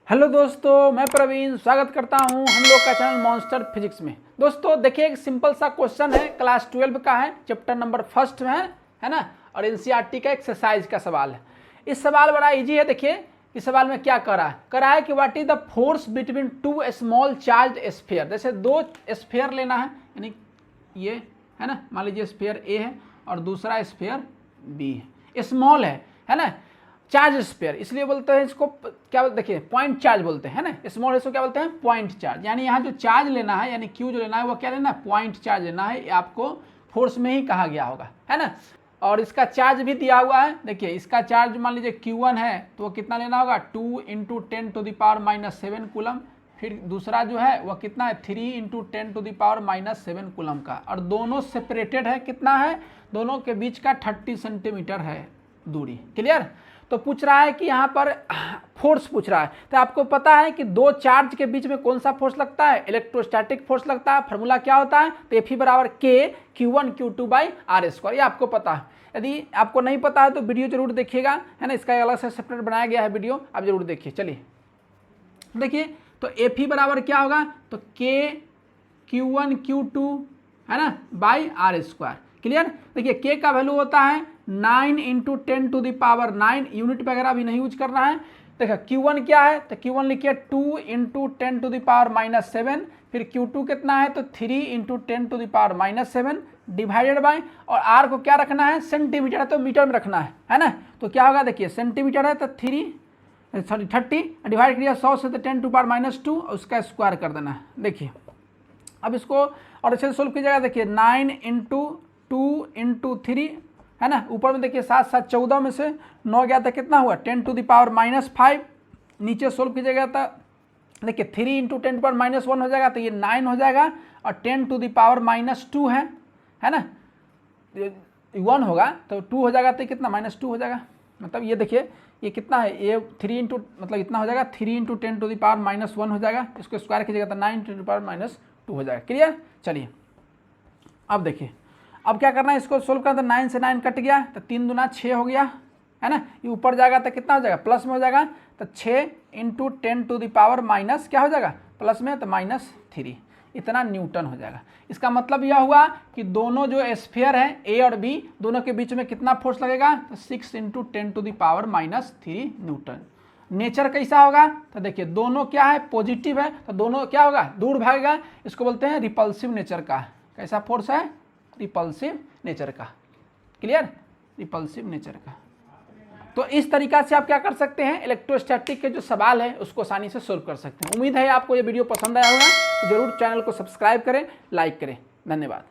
Hello दोस्तों, मैं प्रवीण स्वागत करता हूं हम लोग का चैनल मॉन्स्टर फिजिक्स में। दोस्तों देखिए, एक सिंपल सा क्वेश्चन है, क्लास 12 का है, चैप्टर नंबर 1 में है ना, और एनसीईआरटी का एक्सरसाइज का सवाल है। इस सवाल बड़ा इजी है। देखिए इस सवाल में क्या कर रहा है कि what is the force between two small charge sphere. जैसे दो स्फीयर लेना है, यानी ये है ना, मान लीजिए स्फीयर ए है और दूसरा स्फीयर बी है, स्मॉल है ना, चार्ज स्फीयर, इसलिए बोलते हैं इसको क्या, देखिए पॉइंट चार्ज बोलते हैं ना, स्मॉल इसको क्या बोलते हैं, पॉइंट चार्ज। यानी यहाँ जो चार्ज लेना है, यानी क्यू जो लेना है वो क्या लेना है, पॉइंट चार्ज लेना है। ये आपको फोर्स में ही कहा गया होगा, है ना। और इसका चार्ज भी दिया हुआ है। देखिए इसका चार्ज मान लीजिए Q1 है तो वो कितना लेना होगा, 2 × 10⁻⁻7 कूलम। फिर दूसरा जो है वह कितना है, 3 × 10⁻⁻7 कूलम का। और दोनों सेपरेटेड है, कितना है, दोनों के बीच का 30 सेंटीमीटर है दूरी। क्लियर। तो पूछ रहा है कि यहाँ पर फोर्स पूछ रहा है, तो आपको पता है कि दो चार्ज के बीच में कौन सा फोर्स लगता है, इलेक्ट्रोस्टैटिक फोर्स लगता है। फार्मूला क्या होता है, तो F बराबर K Q1 Q2/r²। ये आपको पता है। यदि आपको नहीं पता है तो वीडियो जरूर देखिएगा, है ना, इसका अलग से सेपरेट बनाया गया है वीडियो, आप जरूर देखिए। चलिए देखिए, तो F बराबर क्या होगा, तो K Q1 Q2 है ना /r²। क्लियर। देखिए K का वैल्यू होता है 9 × 10⁻9, यूनिट वगैरह भी नहीं यूज करना है। देखो Q1 क्या है, तो Q1 लिखिए 2 × 10⁻⁻7, फिर Q2 कितना है, तो 3 × 10⁻�7 डिवाइडेड बाय, और R को क्या रखना है, सेंटीमीटर है तो मीटर में रखना है ना। तो क्या होगा, देखिए सेंटीमीटर है तो 30 डिवाइड करिए 100 से, तो 10⁻⁻2 उसका स्क्वायर कर देना है। देखिए अब इसको और अच्छे से सोल्व कीजिएगा। देखिए 9 × 2 × 3 है ना, ऊपर में देखिए 7 7 14 में से 9 गया था, कितना हुआ 10⁻⁻5। नीचे सोल्व कीजिएगा तो देखिए 3 × 10⁻1 हो जाएगा, तो ये 9 हो जाएगा, और 10⁻2 है ना, 1 होगा तो 2 हो जाएगा, तो कितना -2 हो जाएगा। मतलब ये देखिए ये कितना है, ये 3 × मतलब इतना हो जाएगा, 3 × 10⁻1 हो जाएगा। इसको स्क्वायर कीजिएगा तो 9 × 10⁻2 हो जाएगा। क्लियर। चलिए अब देखिए, अब क्या करना है, इसको सोल्व करना। तो 9 से 9 कट गया, तो 3 दूना 6 हो गया, है ना। ये ऊपर जाएगा तो कितना हो जाएगा, प्लस में हो जाएगा, तो 6 × 10⁻⁻ क्या हो जाएगा, प्लस में तो -3, इतना न्यूटन हो जाएगा। इसका मतलब यह हुआ कि दोनों जो स्फीयर हैं A और B, दोनों के बीच में कितना फोर्स लगेगा, तो 6 × 10⁻³ न्यूटन। नेचर कैसा होगा, तो देखिए दोनों क्या है, पॉजिटिव है, तो दोनों क्या होगा, दूर भागेगा। इसको बोलते हैं रिपल्सिव नेचर का। कैसा फोर्स है, रिपल्सिव नेचर का। क्लियर, रिपल्सिव नेचर का। तो इस तरीका से आप क्या कर सकते हैं, इलेक्ट्रोस्टैटिक के जो सवाल है उसको आसानी से सोल्व कर सकते हैं। उम्मीद है आपको ये वीडियो पसंद आया होगा, तो जरूर चैनल को सब्सक्राइब करें, लाइक करें। धन्यवाद।